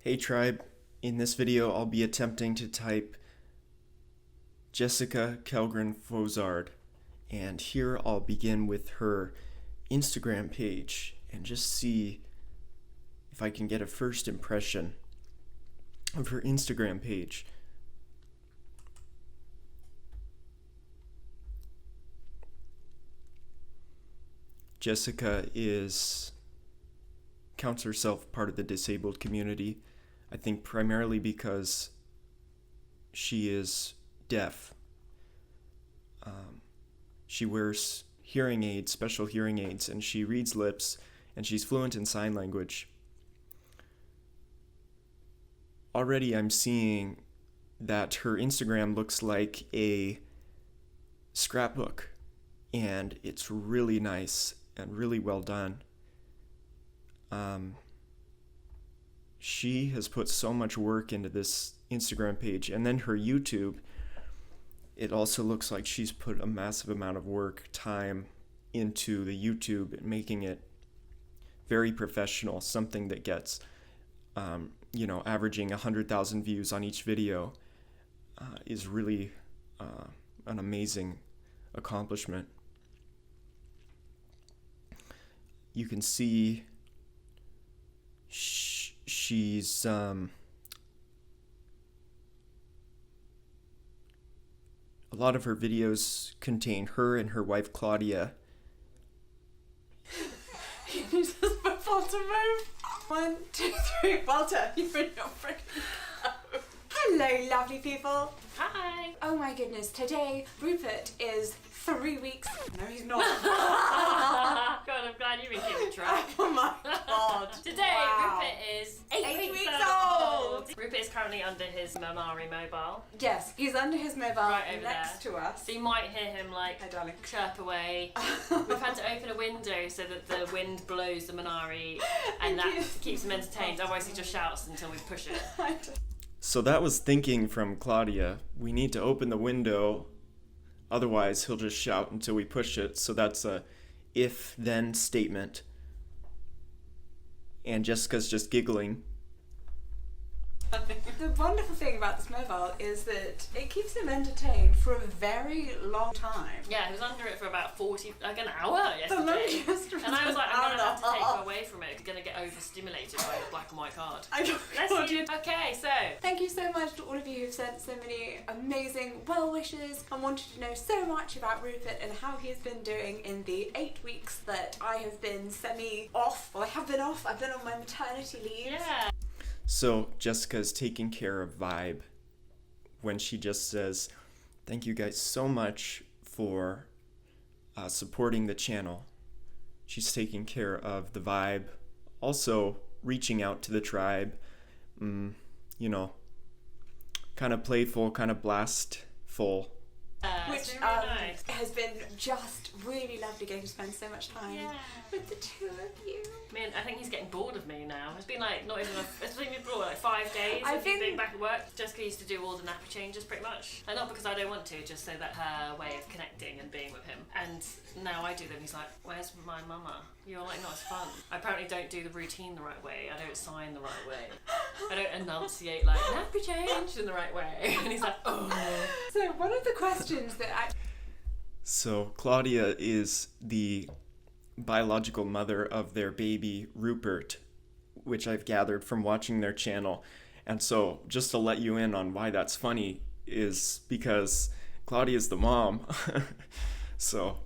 Hey tribe, in this video I'll be attempting to type Jessica Kellgren Fozard, and here I'll begin with her Instagram page and just see if I can get a first impression of her Instagram page. Jessica counts herself part of the disabled community. I think primarily because she is deaf. She wears hearing aids, special hearing aids, and she reads lips, and she's fluent in sign language. Already I'm seeing that her Instagram looks like a scrapbook, and it's really nice and really well done. She has put so much work into this Instagram page, and then her YouTube, it also looks like she's put a massive amount of work, time into the YouTube, making it very professional, something that gets, averaging 100,000 views on each video is really an amazing accomplishment. You can see she's a lot of her videos contain her and her wife Claudia. You just put Walter move. 1, 2, 3, Walter, you've been your freaking. Hello, lovely people. Hi. Oh my goodness, today Rupert is 3 weeks. No, he's not. God, I'm glad you been keeping track. Oh my god. Today, Wow. Rupert is 8 weeks old. Rupert is currently under his Mamari mobile. Yes, he's under his mobile Right over next to us. So you might hear him Hi, darling. chirp away. We've had to open a window so that the wind blows the Minari and that keeps him entertained. Otherwise he just shouts until we push it. So that was thinking from Claudia. We need to open the window, otherwise he'll just shout until we push it. So that's a if-then statement. And Jessica's just giggling. The wonderful thing about this mobile is that it keeps him entertained for a very long time. Yeah, he was under it for about an hour yesterday. The longest And I was like, I'm going to have to take hour. him away from it. I'm going to get overstimulated by the black and white card. I don't Let's know. see. Okay, so Thank you so much to all of you who've sent so many amazing well wishes and wanted to know so much about Rupert and how he's been doing in the 8 weeks that I have been semi-off. Well, I have been off. I've been on my maternity leave. yeah. So Jessica's taking care of vibe when she just says, thank you guys so much for supporting the channel. She's taking care of the vibe, also reaching out to the tribe, kind of playful, kind of blastful. Which It's been really nice. has been just really lovely getting to spend so much time Yeah. with the two of you. I think he's getting bored of me now. It's been like not even it's been like 5 days I've of me been- being back at work. Jessica used to do all the nappy changes pretty much. And not because I don't want to, just so that her way of connecting and being with him. And now I do them. He's like, where's my mama? You're like not as fun. I apparently don't do the routine the right way. I don't sign the right way. I don't enunciate like nappy change in the right way. And he's like, oh. So one of the questions that I So Claudia is the biological mother of their baby Rupert, which I've gathered from watching their channel. And so just to let you in on why that's funny is because Claudia's the mom. so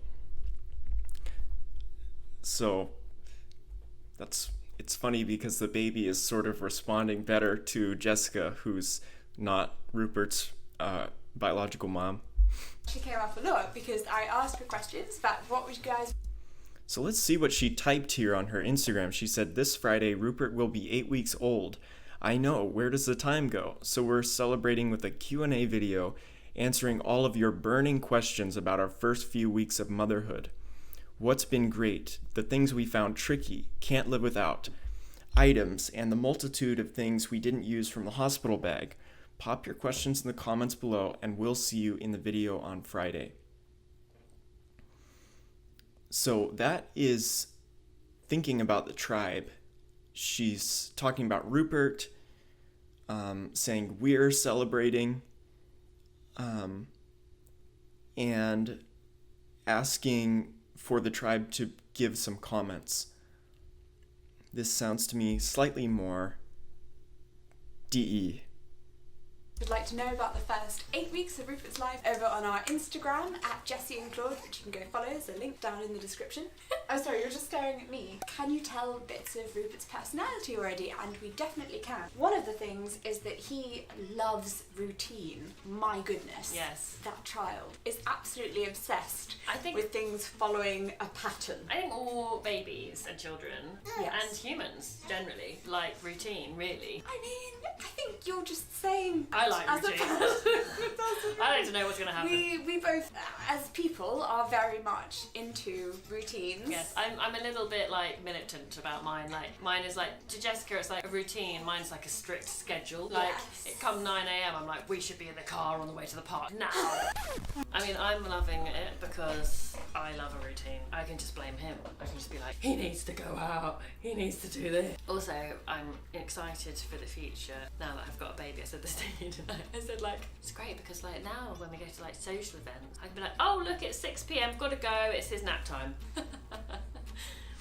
it's funny because the baby is sort of responding better to Jessica, who's not Rupert's biological mom. she came up a lot because I asked her questions about what would you guys. So let's see what she typed here on her Instagram. She said, this Friday, Rupert will be 8 weeks old. I know, where does the time go? So we're celebrating with a Q&A video answering all of your burning questions about our first few weeks of motherhood. What's been great, the things we found tricky, can't live without, items, and the multitude of things we didn't use from the hospital bag. Pop your questions in the comments below and we'll see you in the video on Friday. So that is thinking about the tribe. She's talking about Rupert. saying we're celebrating, and asking for the tribe to give some comments. This sounds to me slightly more DE. If you'd like to know about the first 8 weeks of Rupert's life, over on our Instagram at Jessie and Claude, which you can go follow, there's a link down in the description. Oh sorry, you're just staring at me. Can you tell bits of Rupert's personality already? And we definitely can. One of the things is that he loves routine. My goodness. Yes. That child is absolutely obsessed I think with things following a pattern. I think all babies and children Yes. and humans generally like routine, really. I mean, I think you're just saying... I like as a routine. person. I like to know what's going to happen. We both, as people, are very much into routines. Yes, I'm a little bit like militant about mine. Like mine is like, to Jessica it's like a routine. Mine's like a strict schedule. Like Yes. it come 9 a.m. I'm like, we should be in the car on the way to the park now. I mean, I'm loving it because I love a routine. I can just blame him. I can just be like, he needs to go out. He needs to do this. Also, I'm excited for the future now that I've got a baby. I said this to you tonight. I said like, it's great because like now when we go to like social events, I can be like, oh look, it's 6 p.m. Gotta go. It's his nap time.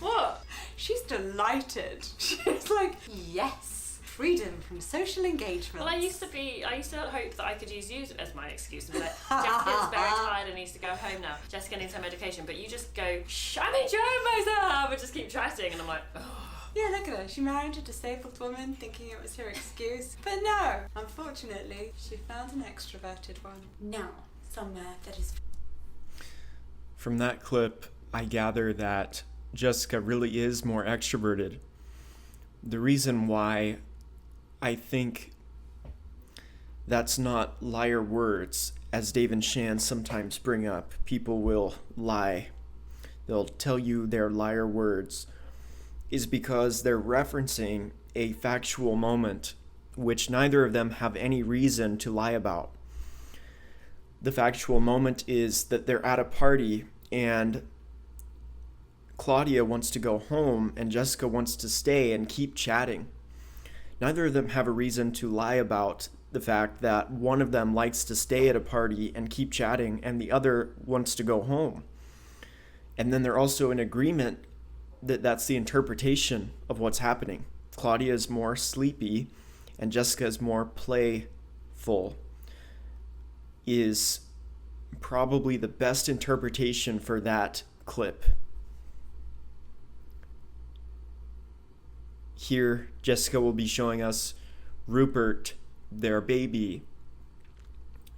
What? She's delighted. She's like, yes, freedom from social engagement. Well, I used to hope that I could use you as my excuse and be like, Jessica's very tired and needs to go home now. Jessica needs her medication, but you just go, shh, I'm enjoying myself, and just keep chatting, and I'm like, oh. Yeah, look at her. She married a disabled woman thinking it was her excuse. But no, unfortunately, she found an extroverted one. Now, somewhere that is... From that clip, I gather that Jessica really is more extroverted. The reason why I think that's not liar words, as Dave and Shan sometimes bring up. People will lie. They'll tell you they're liar words, is because they're referencing a factual moment which neither of them have any reason to lie about. The factual moment is that they're at a party and Claudia wants to go home and Jessica wants to stay and keep chatting. Neither of them have a reason to lie about the fact that one of them likes to stay at a party and keep chatting and the other wants to go home. And then they're also in agreement that that's the interpretation of what's happening. Claudia is more sleepy and Jessica is more playful, is probably the best interpretation for that clip. Here, Jessica will be showing us Rupert, their baby.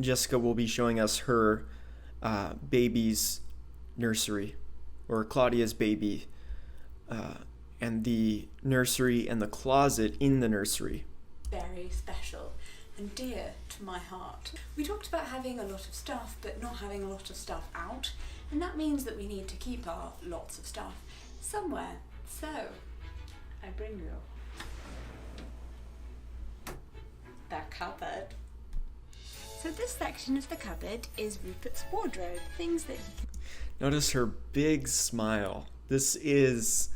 Jessica will be showing us her baby's nursery, or Claudia's baby, and the nursery and the closet in the nursery. Very special and dear to my heart. We talked about having a lot of stuff but not having a lot of stuff out, and that means that we need to keep our lots of stuff somewhere. So I bring you the cupboard. So this section of the cupboard is Rupert's wardrobe, things that he can... Notice her big smile. This is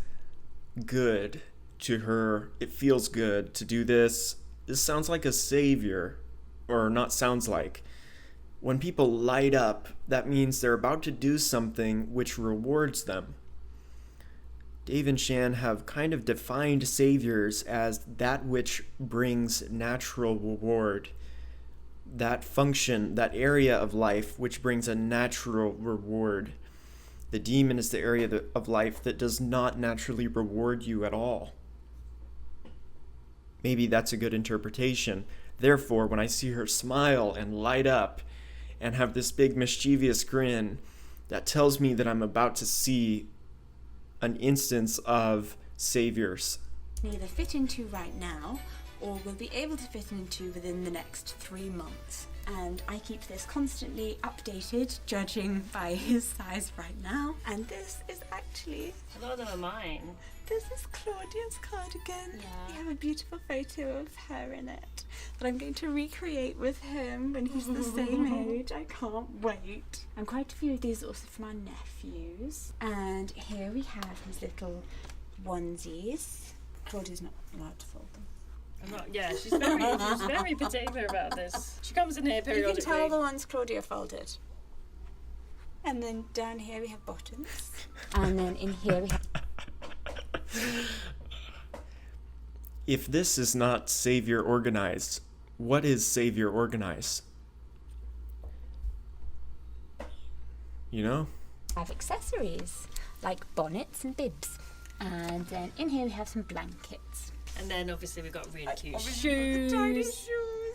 good to her. It feels good to do this. This sounds like a savior, or not sounds like. When people light up, that means they're about to do something which rewards them. Dave and Shan have kind of defined saviors as that which brings natural reward. That function, that area of life which brings a natural reward. The demon is the area of life that does not naturally reward you at all. Maybe that's a good interpretation. Therefore, when I see her smile and light up and have this big mischievous grin, that tells me that I'm about to see an instance of saviors. Neither fit into right now or will be able to fit into within the next 3 months. And I keep this constantly updated, judging by his size right now. And this is actually... A lot of them are mine. This is Claudia's cardigan. Yeah. We have a beautiful photo of her in it that I'm going to recreate with him when he's the same age. I can't wait. And quite a few of these are also from our nephews. And here we have his little onesies. Claudia's not allowed to fold them. I'm not, yeah, she's very particular about this. She comes in here You periodically. can tell the ones Claudia folded. And then down here we have bottoms. And then in here we have... If this is not Savior Organized, what is Savior Organized? You know? have accessories like bonnets and bibs. And then in here we have some blankets. And then obviously we've got really cute Obviously tiny shoes. shoes.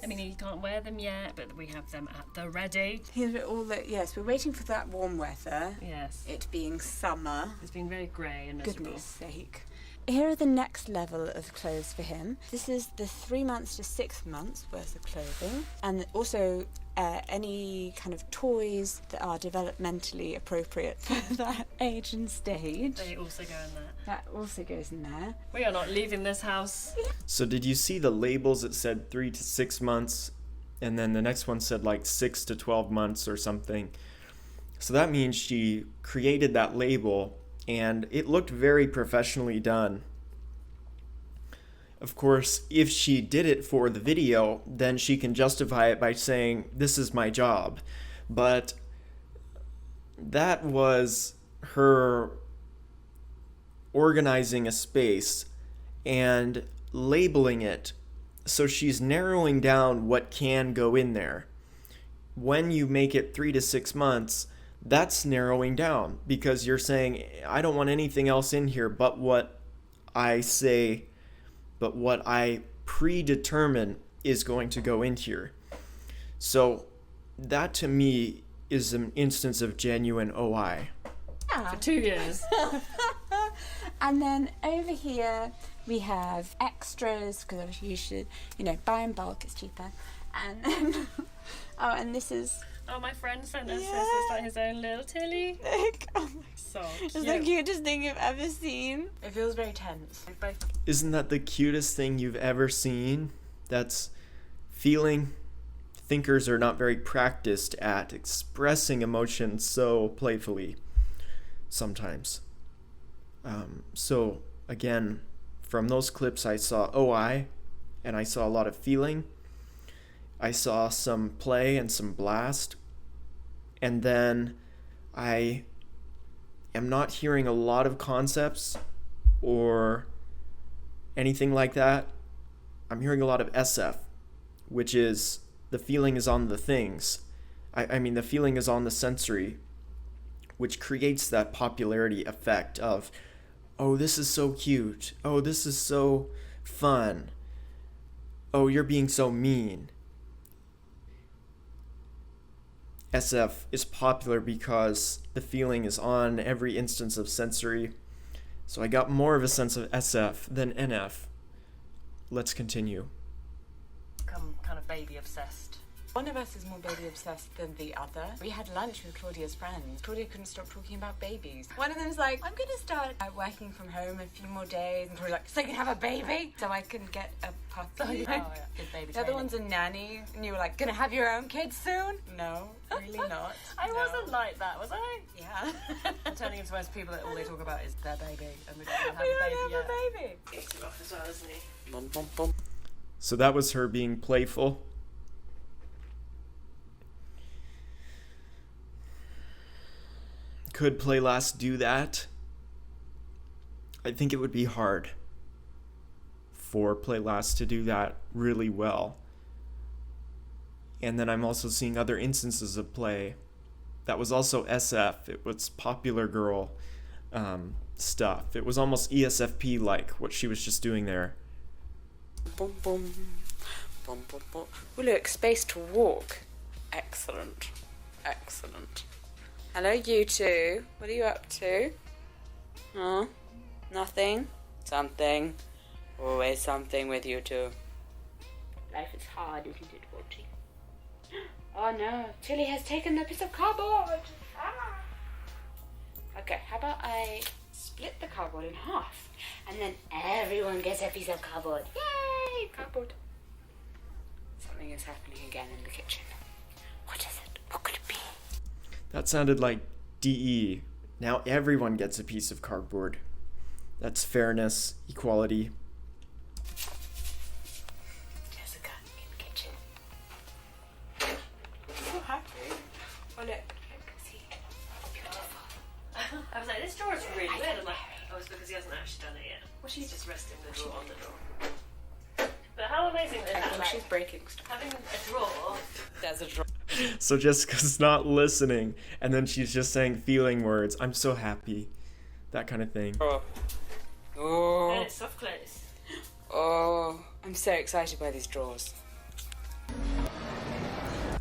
I mean, you can't wear them yet, but we have them at the ready. Here are all the, yes, we're waiting for that warm weather. Yes. It being summer. It's been very grey and miserable. Goodness sake. Here are the next level of clothes for him. This is the 3 months to 6 months worth of clothing, and also any kind of toys that are developmentally appropriate for that age and stage. They also go in there. That also goes in there. We are not leaving this house. So did you see the labels that said 3 to 6 months, and then the next one said like 6 to 12 months or something? So that means she created that label, and it looked very professionally done. Of course, if she did it for the video, then she can justify it by saying, this is my job. But that was her organizing a space and labeling it. So she's narrowing down what can go in there. When you make it 3 to 6 months, that's narrowing down, because you're saying, I don't want anything else in here but what I say, but what I predetermine is going to go in here. So that to me is an instance of genuine OI. For 2 years. And then over here we have extras, because obviously you should, buy in bulk, it's cheaper. And then, and this is... Oh, my friend sent us this. It's like his own little Tilly. Look, oh my, So it's cute. the cutest thing you've ever seen. It feels very tense. Isn't that the cutest thing you've ever seen? That's feeling. Thinkers are not very practiced at expressing emotions so playfully sometimes. So again, from those clips I saw OI, and I saw a lot of feeling. I saw some play and some blast, and then I am not hearing a lot of concepts or anything like that. I'm hearing a lot of SF, which is the feeling is on the things. I mean, the feeling is on the sensory, which creates that popularity effect of, oh, this is so cute. Oh, this is so fun. Oh, you're being so mean. SF is popular because the feeling is on every instance of sensory. So I got more of a sense of SF than NF. Let's continue. Become kind of baby obsessed. One of us is more baby obsessed than the other. We had lunch with Claudia's friends. Claudia couldn't stop talking about babies. One of them's like, I'm going to start working from home a few more days. And Claudia's like, so you can have a baby? So I can get a puppy. Oh, yeah. Good baby The other training. one's a nanny. And you were like, gonna have your own kids soon? No, really not. I No. wasn't like that, was I? Yeah. I'm turning into most people that all they talk about is their baby, and we don't have We a don't baby have yet. a baby. He's too rough as well, isn't he? So that was her being playful. Could Playlast do that? I think it would be hard for Playlast to do that really well. And then I'm also seeing other instances of play that was also SF. It was popular girl stuff. It was almost ESFP like what she was just doing there. Boom, boom. Boom, boom, boom. Oh, look, space to walk. Excellent. Excellent. Hello, you two. What are you up to? Huh? Nothing? Something. Always something with you two. Life is hard, isn't it, Watty? Oh no, Tilly has taken the piece of cardboard. Ah. Okay, how about I split the cardboard in half, and then everyone gets a piece of cardboard. Yay! Cardboard. Something is happening again in the kitchen. What is it? What could it be? That sounded like DE. Now everyone gets a piece of cardboard. That's fairness, equality. Oh, like, she's breaking stuff. having a drawer. There's a drawer. So Jessica's not listening, and then she's just saying feeling words. I'm so happy. That kind of thing. Oh. And Oh. it's soft close. Oh. I'm so excited by these drawers.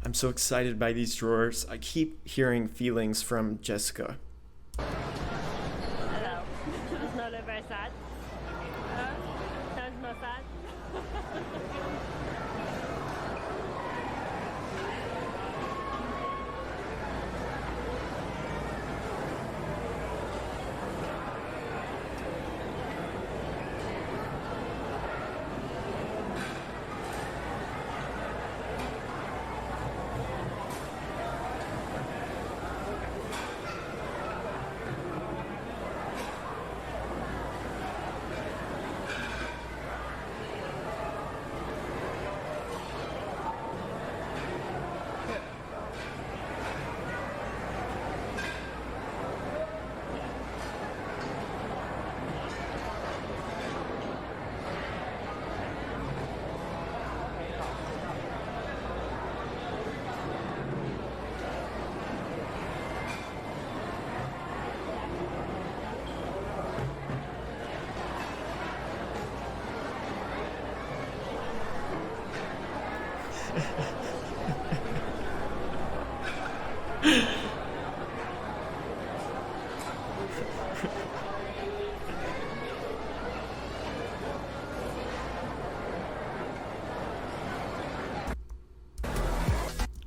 I'm so excited by these drawers. I keep hearing feelings from Jessica. Hello. It's not very sad. Sounds not sad.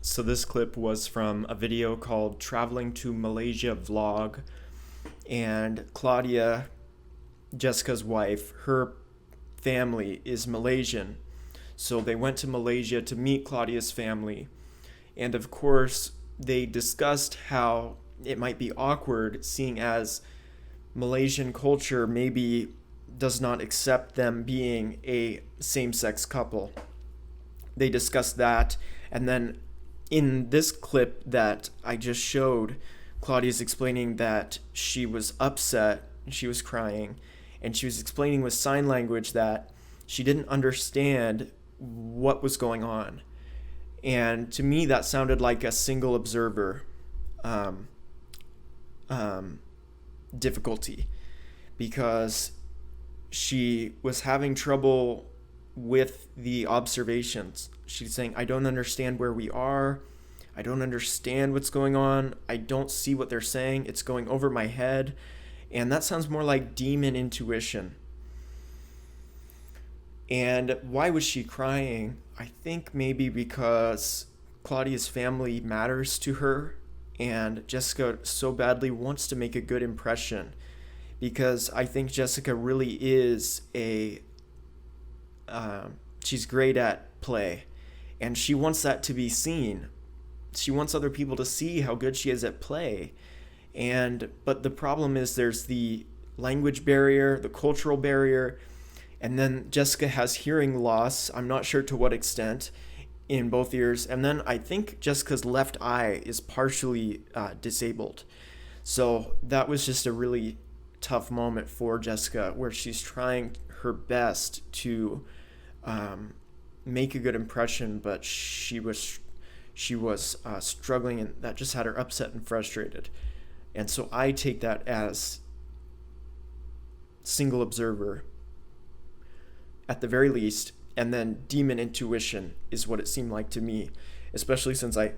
So this clip was from a video called Traveling to Malaysia Vlog, and Claudia, Jessica's wife, her family is Malaysian. So they went to Malaysia to meet Claudia's family. And of course, they discussed how it might be awkward seeing as Malaysian culture maybe does not accept them being a same-sex couple. They discussed that, and then in this clip that I just showed, Claudia's explaining that she was upset, she was crying, and she was explaining with sign language that she didn't understand what was going on. And to me, that sounded like a single observer difficulty, because she was having trouble with the observations. She's saying, I don't understand where we are. I don't understand what's going on. I don't see what they're saying. It's going over my head. And that sounds more like demon intuition. And why was she crying? I think maybe because Claudia's family matters to her, and Jessica so badly wants to make a good impression, because I think Jessica really is she's great at play, and she wants that to be seen. She wants other people to see how good she is at play. But the problem is there's the language barrier, the cultural barrier, and then Jessica has hearing loss. I'm not sure to what extent in both ears. And then I think Jessica's left eye is partially disabled. So that was just a really tough moment for Jessica, where she's trying her best to make a good impression, but she was struggling, and that just had her upset and frustrated. And so I take that as single observer at the very least, and then demon intuition is what it seemed like to me, especially since I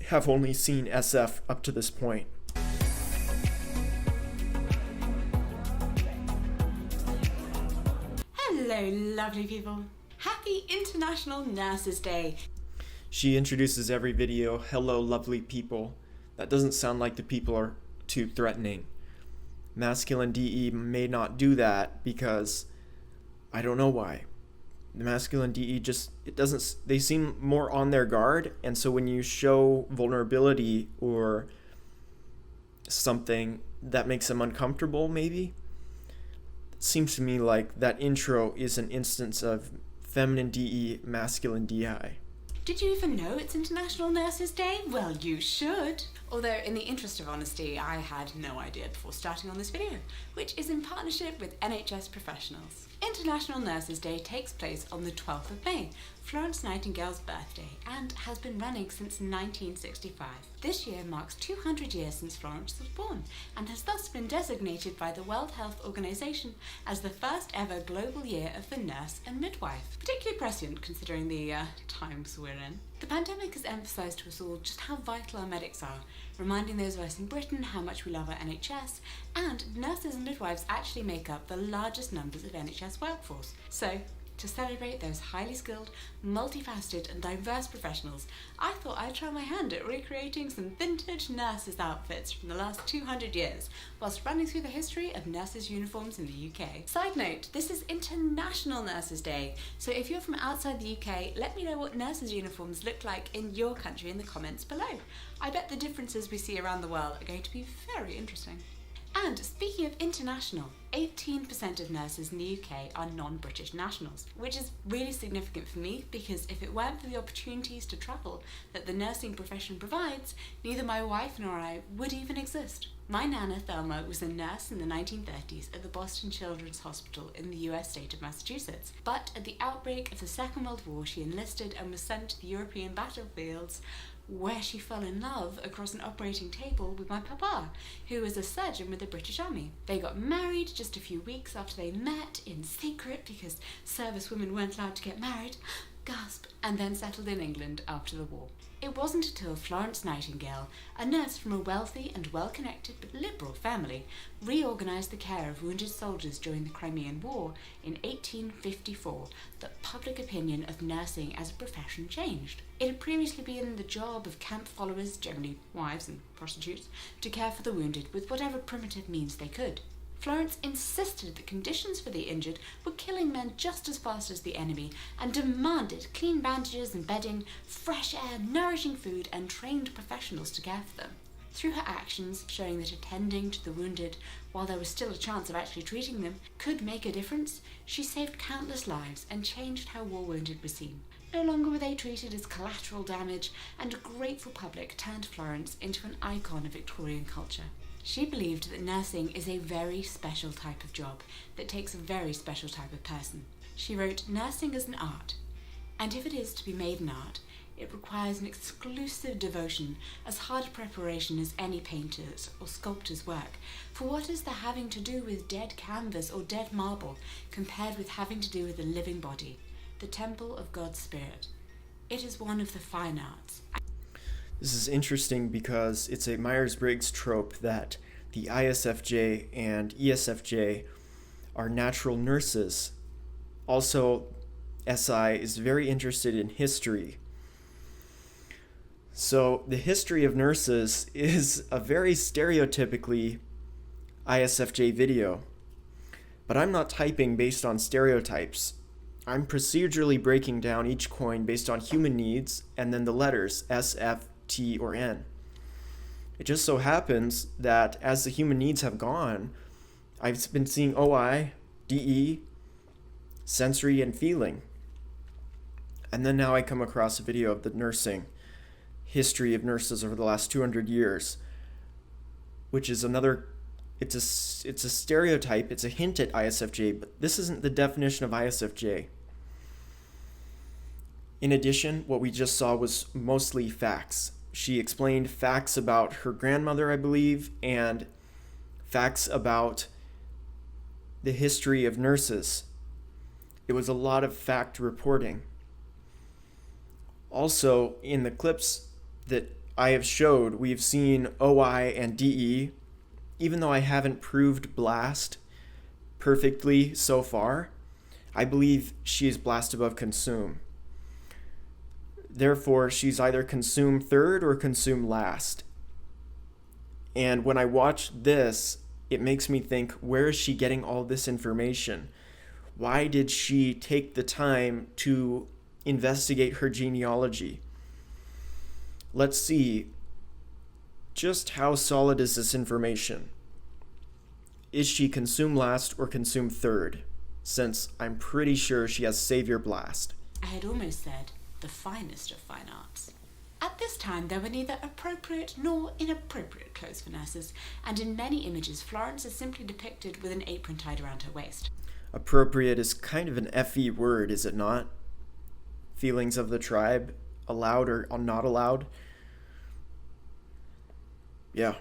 have only seen SF up to this point. Hello, lovely people. Happy International Nurses Day. She introduces every video, hello lovely people. That doesn't sound like the people are too threatening. Masculine DE may not do that because I don't know why. The masculine DE they seem more on their guard, and so when you show vulnerability or something that makes them uncomfortable, maybe. It seems to me like that intro is an instance of feminine DE, masculine DI. Did you even know it's International Nurses Day? Well, you should. Although, in the interest of honesty, I had no idea before starting on this video, which is in partnership with NHS professionals. International Nurses Day takes place on the 12th of May, Florence Nightingale's birthday and has been running since 1965. This year marks 200 years since Florence was born and has thus been designated by the World Health Organization as the first ever global year of the nurse and midwife. Particularly prescient considering the times we're in. The pandemic has emphasised to us all just how vital our medics are, reminding those of us in Britain how much we love our NHS, and nurses and midwives actually make up the largest numbers of NHS workforce. So, to celebrate those highly skilled, multifaceted and diverse professionals, I thought I'd try my hand at recreating some vintage nurses' outfits from the last 200 years, whilst running through the history of nurses' uniforms in the UK. Side note, this is International Nurses' Day, so if you're from outside the UK, let me know what nurses' uniforms look like in your country in the comments below. I bet the differences we see around the world are going to be very interesting. And speaking of international, 18% of nurses in the UK are non-British nationals, which is really significant for me because if it weren't for the opportunities to travel that the nursing profession provides, neither my wife nor I would even exist. My nana Thelma was a nurse in the 1930s at the Boston Children's Hospital in the US state of Massachusetts, but at the outbreak of the Second World War she enlisted and was sent to the European battlefields, where she fell in love across an operating table with my papa, who was a surgeon with the British Army. They got married just a few weeks after they met in secret because service women weren't allowed to get married, gasp, and then settled in England after the war. It wasn't until Florence Nightingale, a nurse from a wealthy and well-connected but liberal family, reorganised the care of wounded soldiers during the Crimean War in 1854 that public opinion of nursing as a profession changed. It had previously been the job of camp followers, generally wives and prostitutes, to care for the wounded with whatever primitive means they could. Florence insisted that conditions for the injured were killing men just as fast as the enemy and demanded clean bandages and bedding, fresh air, nourishing food and trained professionals to care for them. Through her actions showing that attending to the wounded, while there was still a chance of actually treating them, could make a difference, she saved countless lives and changed how war wounded were seen. No longer were they treated as collateral damage, and a grateful public turned Florence into an icon of Victorian culture. She believed that nursing is a very special type of job that takes a very special type of person. She wrote, "Nursing is an art, and if it is to be made an art, it requires an exclusive devotion, as hard a preparation as any painter's or sculptor's work. For what is the having to do with dead canvas or dead marble compared with having to do with a living body, the temple of God's Spirit? It is one of the fine arts." This is interesting because it's a Myers-Briggs trope that the ISFJ and ESFJ are natural nurses. Also, SI is very interested in history. So the history of nurses is a very stereotypically ISFJ video. But I'm not typing based on stereotypes. I'm procedurally breaking down each coin based on human needs and then the letters S, F, T, or N. It just so happens that as the human needs have gone, I've been seeing OI, DE, sensory, and feeling. And then now I come across a video of the nursing history of nurses over the last 200 years, which is another, it's a stereotype, it's a hint at ISFJ, but this isn't the definition of ISFJ. In addition, what we just saw was mostly facts. She explained facts about her grandmother, I believe, and facts about the history of nurses. It was a lot of fact reporting. Also, in the clips that I have showed, we've seen OI and DE, even though I haven't proved blast perfectly so far, I believe she is blast above consume. Therefore, she's either consume third or consume last. And when I watch this, it makes me think, where is she getting all this information? Why did she take the time to investigate her genealogy? Let's see, just how solid is this information? Is she consume last or consume third? Since I'm pretty sure she has Savior Blast. I had almost said the finest of fine arts. At this time, there were neither appropriate nor inappropriate clothes for nurses, and in many images, Florence is simply depicted with an apron tied around her waist. Appropriate is kind of an FE word, is it not? feelings of the tribe allowed or not allowed. Yeah.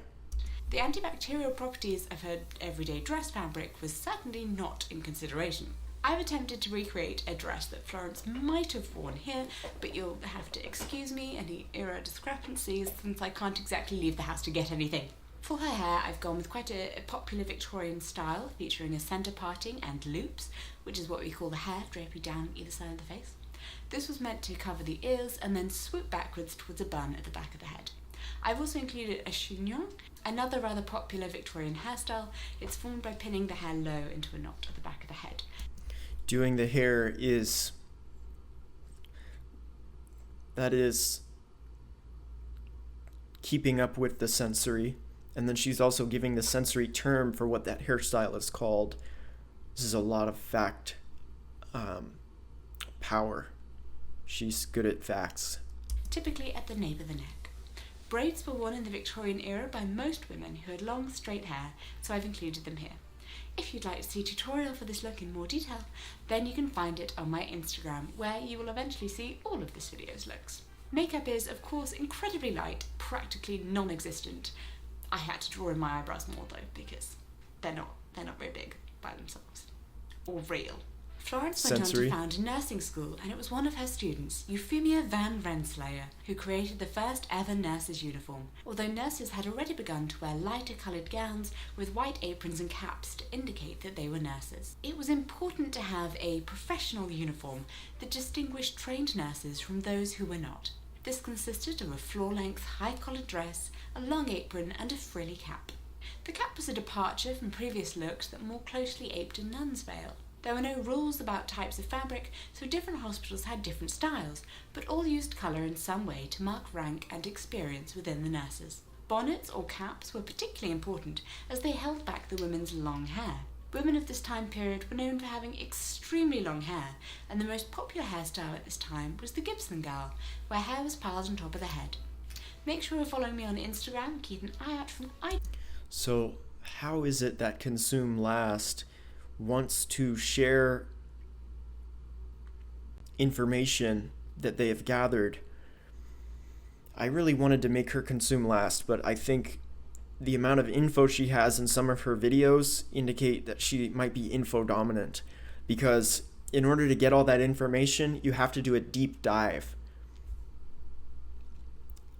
The antibacterial properties of her everyday dress fabric was certainly not in consideration. I've attempted to recreate a dress that Florence might have worn here, but you'll have to excuse me any era discrepancies since I can't exactly leave the house to get anything. For her hair, I've gone with quite a popular Victorian style, featuring a centre parting and loops, which is what we call the hair draping down either side of the face. This was meant to cover the ears and then swoop backwards towards a bun at the back of the head. I've also included a chignon, another rather popular Victorian hairstyle. It's formed by pinning the hair low into a knot at the back of the head. Doing the hair is keeping up with the sensory, and then she's also giving the sensory term for what that hairstyle is called. This is a lot of fact power. She's good at facts. Typically at the nape of the neck. Braids were worn in the Victorian era by most women who had long straight hair, so I've included them here. If you'd like to see a tutorial for this look in more detail, then you can find it on my Instagram, where you will eventually see all of this video's looks. Makeup is, of course, incredibly light, practically non-existent. I had to draw in my eyebrows more though, because they're not very big by themselves. Or real. Florence went on to found a nursing school, and it was one of her students, Euphemia van Rensselaer, who created the first ever nurse's uniform, although nurses had already begun to wear lighter coloured gowns with white aprons and caps to indicate that they were nurses. It was important to have a professional uniform that distinguished trained nurses from those who were not. This consisted of a floor-length, high-collared dress, a long apron, and a frilly cap. The cap was a departure from previous looks that more closely aped a nun's veil. There were no rules about types of fabric, so different hospitals had different styles, but all used colour in some way to mark rank and experience within the nurses. Bonnets or caps were particularly important as they held back the women's long hair. Women of this time period were known for having extremely long hair, and the most popular hairstyle at this time was the Gibson girl, where hair was piled on top of the head. Make sure you're following me on Instagram, keep an eye out for So, how is it that Consume Last wants to share information that they have gathered? I really wanted to make her consume last, but I think the amount of info she has in some of her videos indicate that she might be info dominant, because in order to get all that information, you have to do a deep dive.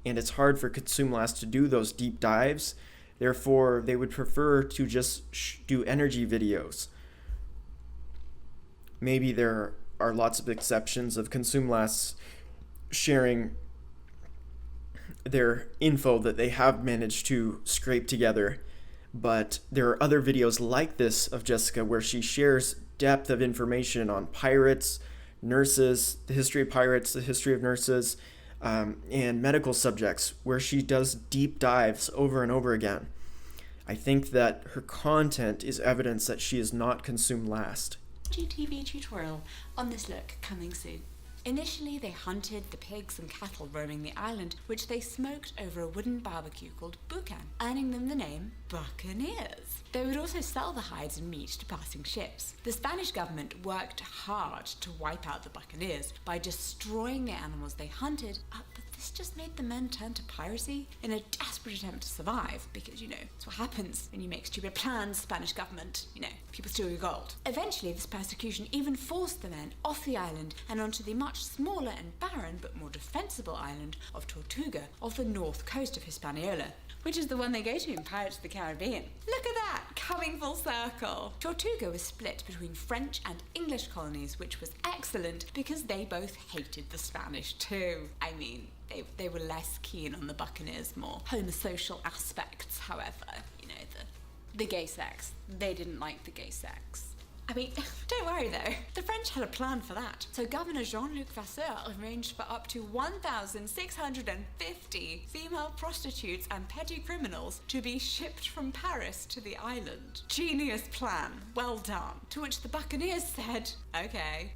And it's hard for Consume Last to do those deep dives. Therefore, they would prefer to just do energy videos. Maybe there are lots of exceptions of Consume Last sharing their info that they have managed to scrape together, but there are other videos like this of Jessica where she shares depth of information on pirates, nurses, the history of pirates, the history of nurses, and medical subjects, where she does deep dives over and over again. I think that her content is evidence that she is not Consume Last. GTV tutorial on this look coming soon. Initially, they hunted the pigs and cattle roaming the island, which they smoked over a wooden barbecue called boucan, earning them the name buccaneers. They would also sell the hides and meat to passing ships. The Spanish government worked hard to wipe out the buccaneers by destroying the animals they hunted, but this just made the men turn to piracy in a desperate attempt to survive, because, it's what happens when you make stupid plans, Spanish government, people steal your gold. Eventually, this persecution even forced the men off the island and onto the much smaller and barren but more defensible island of Tortuga off the north coast of Hispaniola, which is the one they go to in Pirates of the Caribbean. Look at that, coming full circle. Tortuga was split between French and English colonies, which was excellent because they both hated the Spanish too. I mean, they were less keen on the buccaneers' more homosocial aspects, however. The gay sex. They didn't like the gay sex. I mean, don't worry though, the French had a plan for that. So Governor Jean-Luc Vasseur arranged for up to 1,650 female prostitutes and petty criminals to be shipped from Paris to the island. Genius plan, well done. To which the buccaneers said, okay.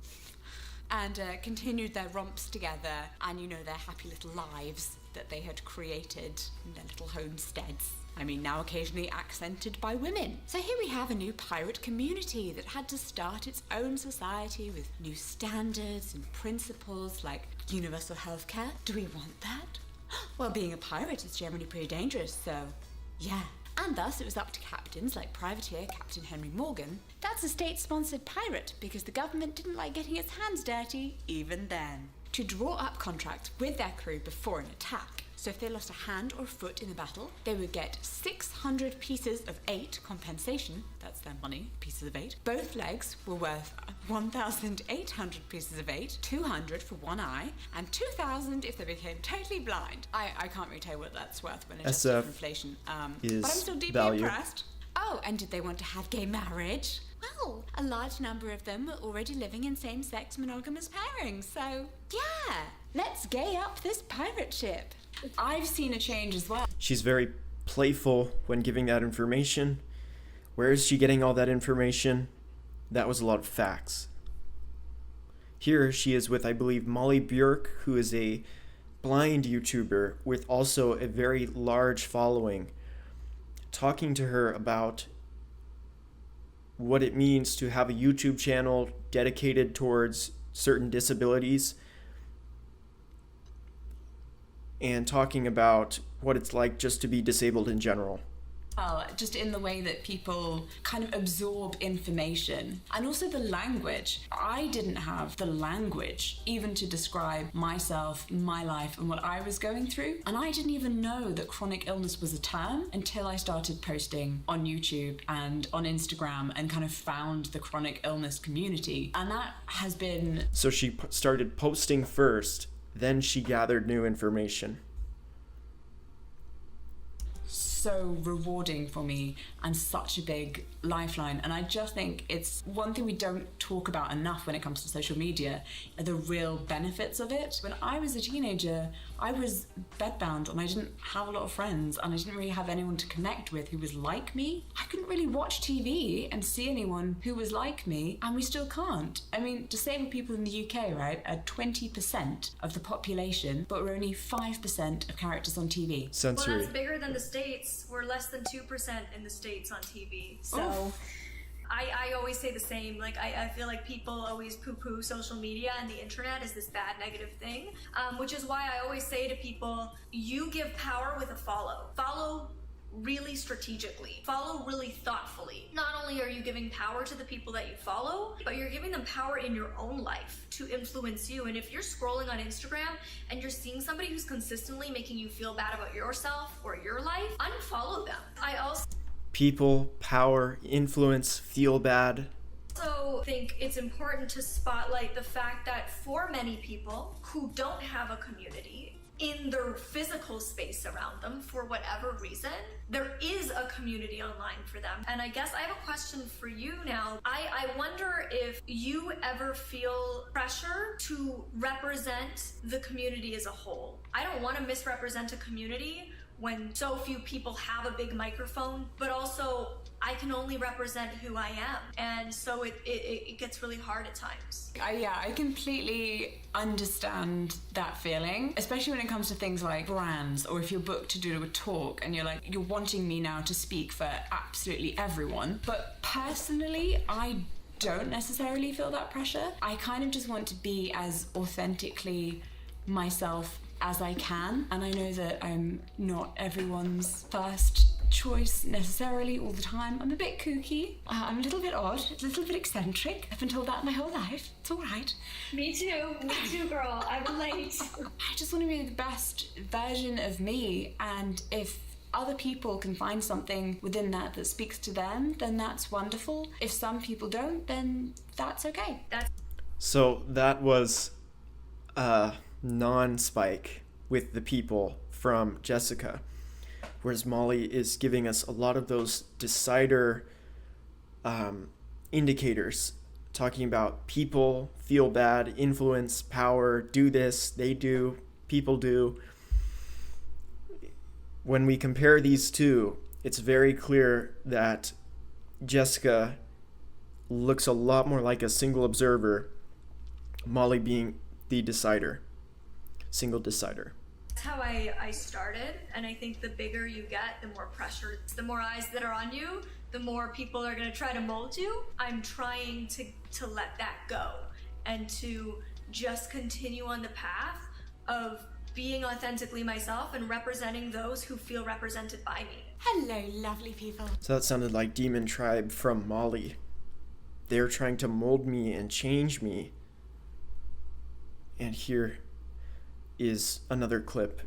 And continued their romps together and, their happy little lives that they had created in their little homesteads. I mean, now occasionally accented by women. So here we have a new pirate community that had to start its own society with new standards and principles like universal healthcare. Do we want that? Well, being a pirate is generally pretty dangerous, so yeah. And thus it was up to captains like Privateer Captain Henry Morgan. That's a state-sponsored pirate because the government didn't like getting its hands dirty even then, to draw up contracts with their crew before an attack. So if they lost a hand or foot in a battle, they would get 600 pieces of 8 compensation. That's their money, pieces of 8. Both legs were worth 1,800 pieces of 8, 200 for one eye, and 2,000 if they became totally blind. I can't really tell you what that's worth when adjusted for inflation. But I'm still deeply impressed. Oh, and did they want to have gay marriage? Well, a large number of them were already living in same-sex monogamous pairings, so yeah, let's gay up this pirate ship. I've seen a change as well. She's very playful when giving that information. Where is she getting all that information? That was a lot of facts. Here she is with, I believe, Molly Björk, who is a blind YouTuber with also a very large following, talking to her about what it means to have a YouTube channel dedicated towards certain disabilities, and talking about what it's like just to be disabled in general. Just in the way that people kind of absorb information, and also the language. I didn't have the language even to describe myself, my life, and what I was going through. And I didn't even know that chronic illness was a term until I started posting on YouTube and on Instagram and kind of found the chronic illness community. And that has been... So she started posting first, then she gathered new information. So rewarding for me and such a big lifeline. And I just think it's one thing we don't talk about enough when it comes to social media, are the real benefits of it. When I was a teenager, I was bedbound and I didn't have a lot of friends and I didn't really have anyone to connect with who was like me. I couldn't really watch TV and see anyone who was like me, and we still can't. I mean, disabled people in the UK, right, are 20% of the population, but we're only 5% of characters on TV. Sensory. Well, that's bigger than the States. We're less than 2% in the States on TV. So I always say the same. Like, I feel like people always poo-poo social media and the internet is this bad negative thing, which is why I always say to people, you give power with a follow. Follow really strategically. Follow really thoughtfully. Not only are you giving power to the people that you follow, but you're giving them power in your own life to influence you. And if you're scrolling on Instagram and you're seeing somebody who's consistently making you feel bad about yourself or your life, unfollow them. I also People, power, influence, feel bad. also think it's important to spotlight the fact that for many people who don't have a community in their physical space around them for whatever reason, there is a community online for them. And I guess I have a question for you now. I wonder if you ever feel pressure to represent the community as a whole. I don't want to misrepresent a community when so few people have a big microphone, but also I can only represent who I am. And so it gets really hard at times. I completely understand that feeling, especially when it comes to things like brands, or if you're booked to do a talk and you're wanting me now to speak for absolutely everyone. But personally, I don't necessarily feel that pressure. I kind of just want to be as authentically myself as I can, and I know that I'm not everyone's first choice necessarily all the time. I'm a bit kooky, I'm a little bit odd, a little bit eccentric. I've been told that my whole life. It's all right. Me too, girl. I relate. I just want to be the best version of me, and if other people can find something within that speaks to them, then that's wonderful. If some people don't, then that's okay. So that was non-spike with the people from Jessica, whereas Molly is giving us a lot of those decider indicators, talking about people, feel bad, influence, power, do this, they do, people do. When we compare these two, it's very clear that Jessica looks a lot more like a single observer, Molly being the decider. Single decider. That's how I started, and I think the bigger you get, the more pressure, the more eyes that are on you, the more people are going to try to mold you. I'm trying to let that go and to just continue on the path of being authentically myself and representing those who feel represented by me. Hello, lovely people. So that sounded like Demon Tribe from Mali. They're trying to mold me and change me. And here is another clip,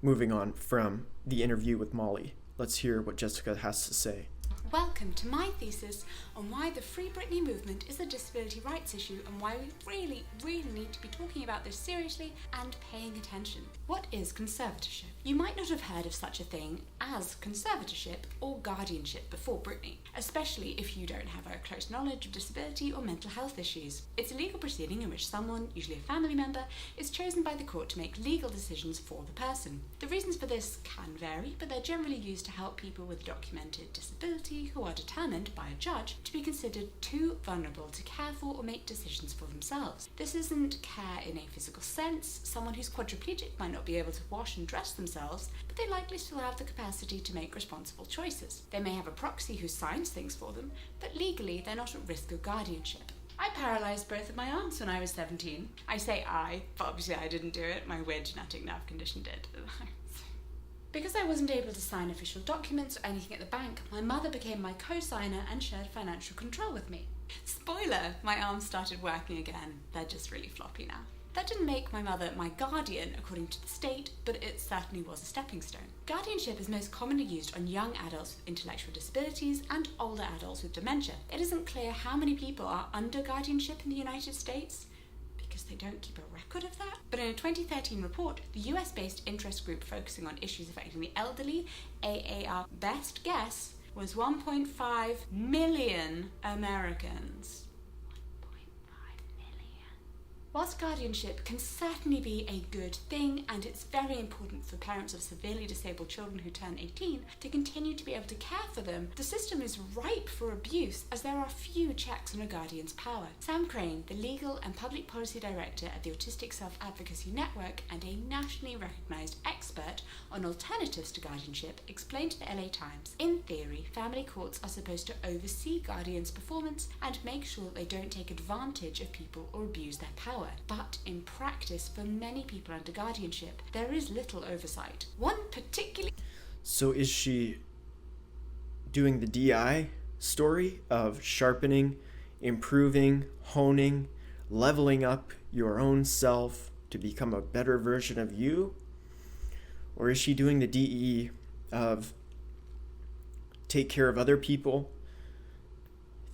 moving on from the interview with Molly. Let's hear what Jessica has to say. Welcome to my thesis on why the Free Britney movement is a disability rights issue and why we really, really need to be talking about this seriously and paying attention. What is conservatorship? You might not have heard of such a thing as conservatorship or guardianship before Britney, especially if you don't have a close knowledge of disability or mental health issues. It's a legal proceeding in which someone, usually a family member, is chosen by the court to make legal decisions for the person. The reasons for this can vary, but they're generally used to help people with documented disability who are determined by a judge to be considered too vulnerable to care for or make decisions for themselves. This isn't care in a physical sense. Someone who's quadriplegic might not be able to wash and dress themselves, but they likely still have the capacity to make responsible choices. They may have a proxy who signs things for them, but legally they're not at risk of guardianship. I paralysed both of my arms when I was 17. I say I, but obviously I didn't do it. My weird genetic nerve condition did. Because I wasn't able to sign official documents or anything at the bank, my mother became my co-signer and shared financial control with me. Spoiler, my arms started working again. They're just really floppy now. That didn't make my mother my guardian according to the state, but it certainly was a stepping stone. Guardianship is most commonly used on young adults with intellectual disabilities and older adults with dementia. It isn't clear how many people are under guardianship in the United States, because they don't keep a record of that. But in a 2013 report, the US-based interest group focusing on issues affecting the elderly, AAR best guess was 1.5 million Americans. 1.5 million. Whilst guardianship can certainly be a good thing, and it's very important for parents of severely disabled children who turn 18 to continue to be able to care for them, the system is ripe for abuse as there are few checks on a guardian's power. Sam Crane, the Legal and Public Policy Director at the Autistic Self-Advocacy Network and a nationally recognised expert on alternatives to guardianship, explained to the LA Times, in theory, family courts are supposed to oversee guardians' performance and make sure that they don't take advantage of people or abuse their power. But in practice, for many people under guardianship, there is little oversight. One particularly... So is she doing the DI story of sharpening, improving, honing, leveling up your own self to become a better version of you? Or is she doing the DE of take care of other people,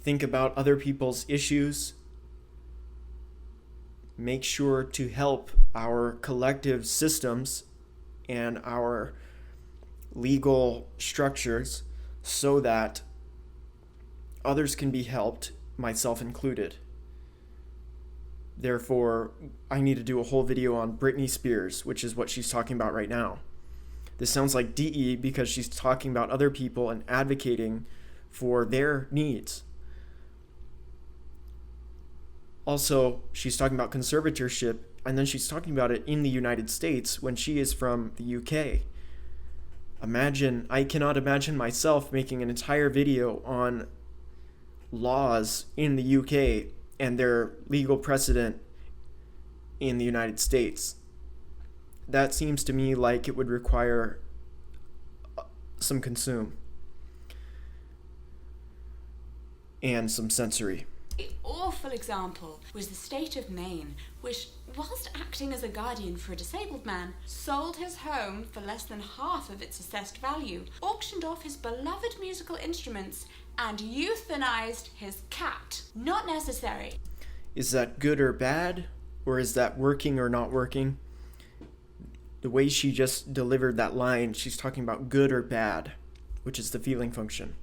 think about other people's issues, make sure to help our collective systems and our legal structures so that others can be helped, myself included? Therefore, I need to do a whole video on Britney Spears, which is what she's talking about right now. This sounds like DE because she's talking about other people and advocating for their needs. Also, she's talking about conservatorship, and then she's talking about it in the United States when she is from the UK. I cannot imagine myself making an entire video on laws in the UK and their legal precedent in the United States. That seems to me like it would require some consume and some sensory. An awful example was the state of Maine, which, whilst acting as a guardian for a disabled man, sold his home for less than half of its assessed value, auctioned off his beloved musical instruments, and euthanized his cat. Not necessary. Is that good or bad? Or is that working or not working? The way she just delivered that line, she's talking about good or bad, which is the feeling function.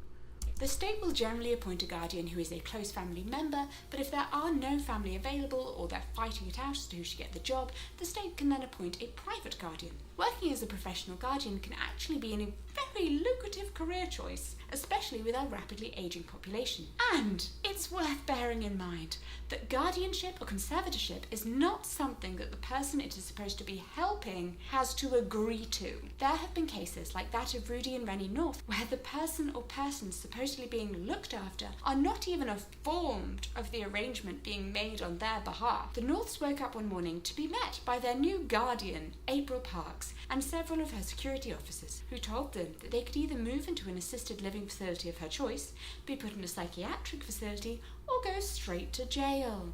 The state will generally appoint a guardian who is a close family member, but if there are no family available or they're fighting it out as to who should get the job, the state can then appoint a private guardian. Working as a professional guardian can actually be a very lucrative career choice, especially with our rapidly ageing population. And it's worth bearing in mind that guardianship or conservatorship is not something that the person it is supposed to be helping has to agree to. There have been cases like that of Rudy and Rennie North, where the person or persons supposedly being looked after are not even informed of the arrangement being made on their behalf. The Norths woke up one morning to be met by their new guardian, April Parks, and several of her security officers, who told them that they could either move into an assisted living facility of her choice, be put in a psychiatric facility, or go straight to jail.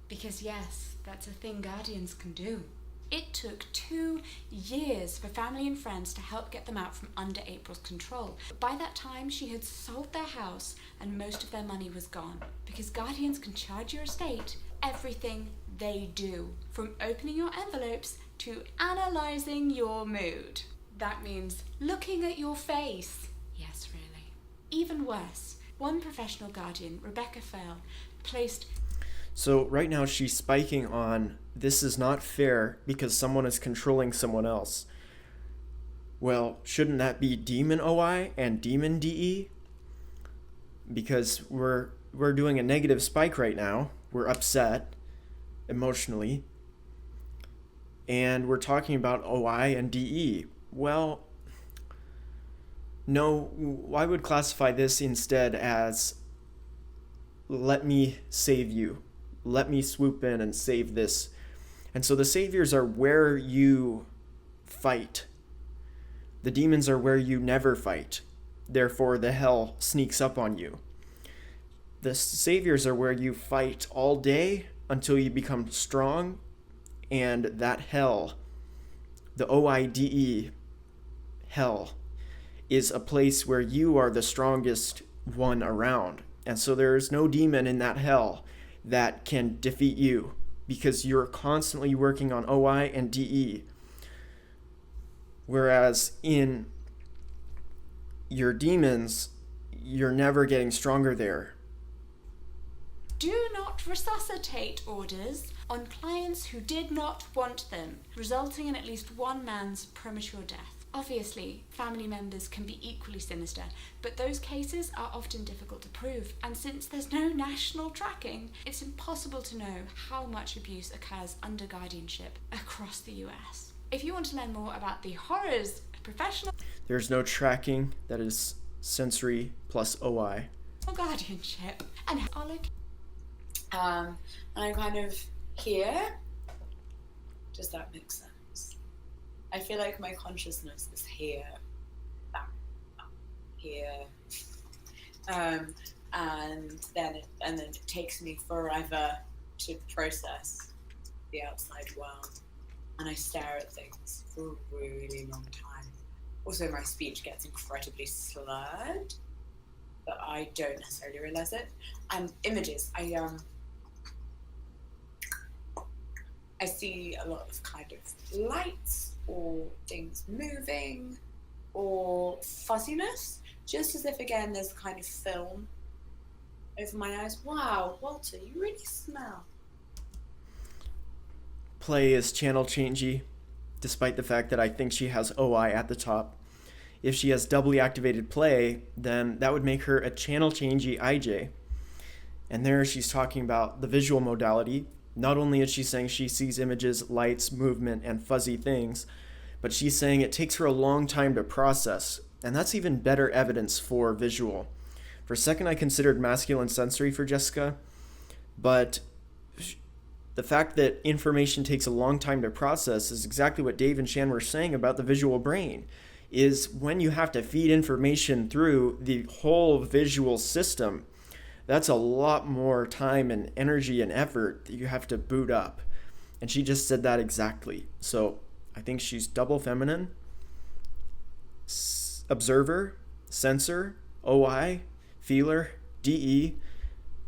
Because yes, that's a thing guardians can do. It took 2 years for family and friends to help get them out from under April's control. But by that time, she had sold their house and most of their money was gone. Because guardians can charge your estate everything they do, from opening your envelopes to analysing your mood. That means looking at your face. Yes, really. Even worse, one professional guardian, Rebecca Fell, placed... So right now she's spiking on this is not fair because someone is controlling someone else. Well, shouldn't that be demon OI and demon DE? Because we're doing a negative spike right now. We're upset emotionally. And we're talking about OI and DE. Well, no, I would classify this instead as let me save you. Let me swoop in and save this. And so the saviors are where you fight. The demons are where you never fight. Therefore, the hell sneaks up on you. The saviors are where you fight all day until you become strong. And that hell, the OIDE hell, is a place where you are the strongest one around. And so there is no demon in that hell that can defeat you because you're constantly working on OI and DE. Whereas in your demons, you're never getting stronger there. Do not resuscitate orders on clients who did not want them, resulting in at least one man's premature death. Obviously, family members can be equally sinister, but those cases are often difficult to prove, and since there's no national tracking, it's impossible to know how much abuse occurs under guardianship across the US. If you want to learn more about the horrors of professional... There's no tracking that is sensory plus OI. ...guardianship, and our and I'm kind of here. Does that make sense? I feel like my consciousness is here, here, and then it takes me forever to process the outside world, and I stare at things for a really long time. Also, my speech gets incredibly slurred, but I don't necessarily realize it. And images, I see a lot of kind of lights or things moving or fuzziness, just as if again there's a kind of film over my eyes. Wow, Walter, you really smell. Play is channel changey, despite the fact that I think she has OI at the top. If she has doubly activated play, then that would make her a channel changey IJ. And there she's talking about the visual modality. Not only is she saying she sees images, lights, movement, and fuzzy things, but she's saying it takes her a long time to process, and that's even better evidence for visual. For a second, I considered masculine sensory for Jessica, but the fact that information takes a long time to process is exactly what Dave and Shan were saying about the visual brain, is when you have to feed information through the whole visual system, that's a lot more time and energy and effort that you have to boot up. And she just said that exactly. So I think she's double feminine, observer, sensor, OI, feeler, DE,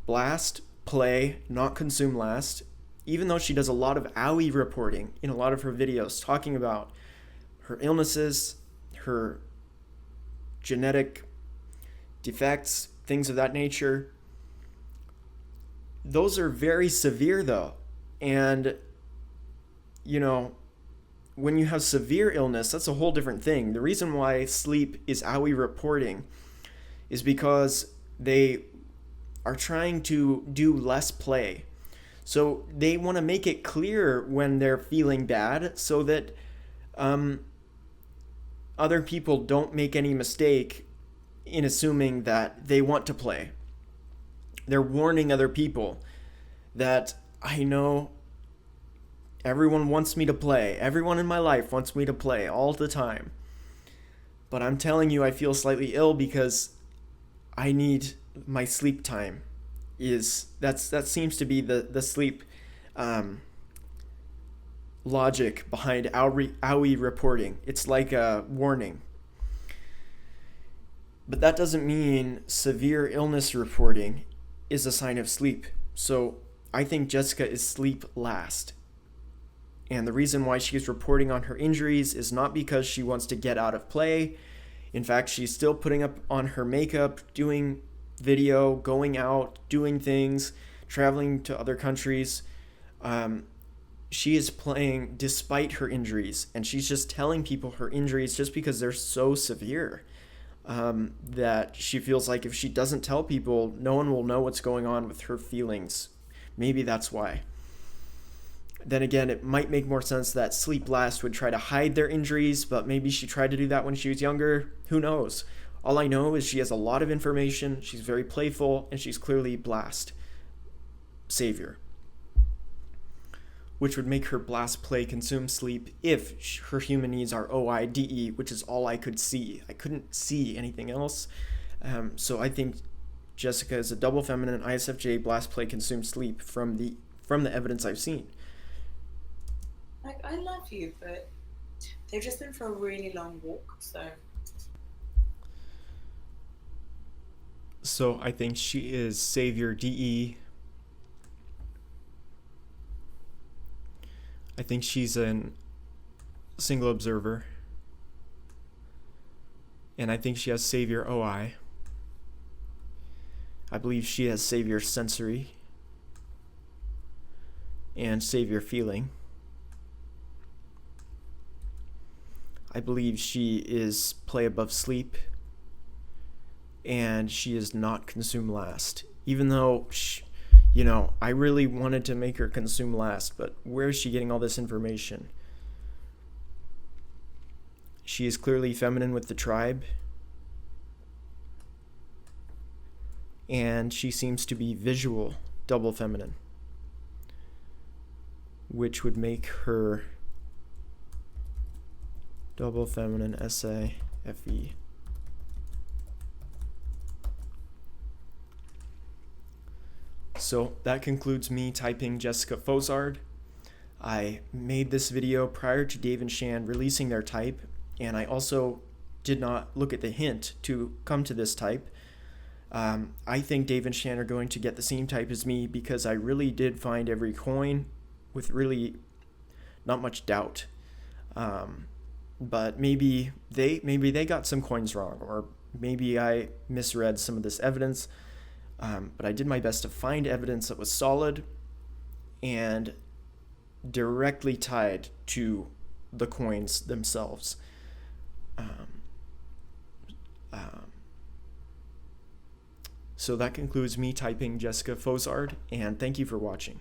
blast, play, not consume last. Even though she does a lot of owie reporting in a lot of her videos, talking about her illnesses, her genetic defects, things of that nature. Those are very severe though. And, you know, when you have severe illness, that's a whole different thing. The reason why sleep is OWI reporting is because they are trying to do less play. So they want to make it clear when they're feeling bad so that other people don't make any mistake in assuming that they want to play. They're warning other people that I know everyone wants me to play. Everyone in my life wants me to play all the time. But I'm telling you, I feel slightly ill because I need my sleep time. That seems to be the sleep logic behind OWI reporting. It's like a warning. But that doesn't mean severe illness reporting is a sign of sleep. So I think Jessica is sleep last. And the reason why she's reporting on her injuries is not because she wants to get out of play. In fact, she's still putting up on her makeup, doing video, going out, doing things, traveling to other countries. She is playing despite her injuries, and she's just telling people her injuries just because they're so severe that she feels like if she doesn't tell people, no one will know what's going on with her feelings. Maybe that's why. Then again, it might make more sense that Sleep Last would try to hide their injuries, but maybe she tried to do that when she was younger. Who knows? All I know is she has a lot of information, she's very playful, and she's clearly Blast Savior. Which would make her Blast Play consume sleep if her human needs are OIDE, which is all I could see. I couldn't see anything else. So I think Jessica is a double feminine ISFJ Blast Play consume sleep from the evidence I've seen. Like, I love you, but they've just been for a really long walk, so. So I think she is Savior DE. I think she's a single observer. And I think she has Savior OI. I believe she has Savior Sensory. And Savior Feeling. I believe she is Play Above Sleep. And she is not Consume Last. Even though, I really wanted to make her consume last, but where is she getting all this information? She is clearly feminine with the tribe. And she seems to be visual double feminine, which would make her double feminine SAFE. So that concludes me typing Jessica Fozard. I made this video prior to Dave and Shan releasing their type, and I also did not look at the hint to come to this type. I think Dave and Shan are going to get the same type as me because I really did find every coin with really not much doubt. But maybe they got some coins wrong, or maybe I misread some of this evidence. But I did my best to find evidence that was solid and directly tied to the coins themselves. So that concludes me typing Jessica Fozard, and thank you for watching.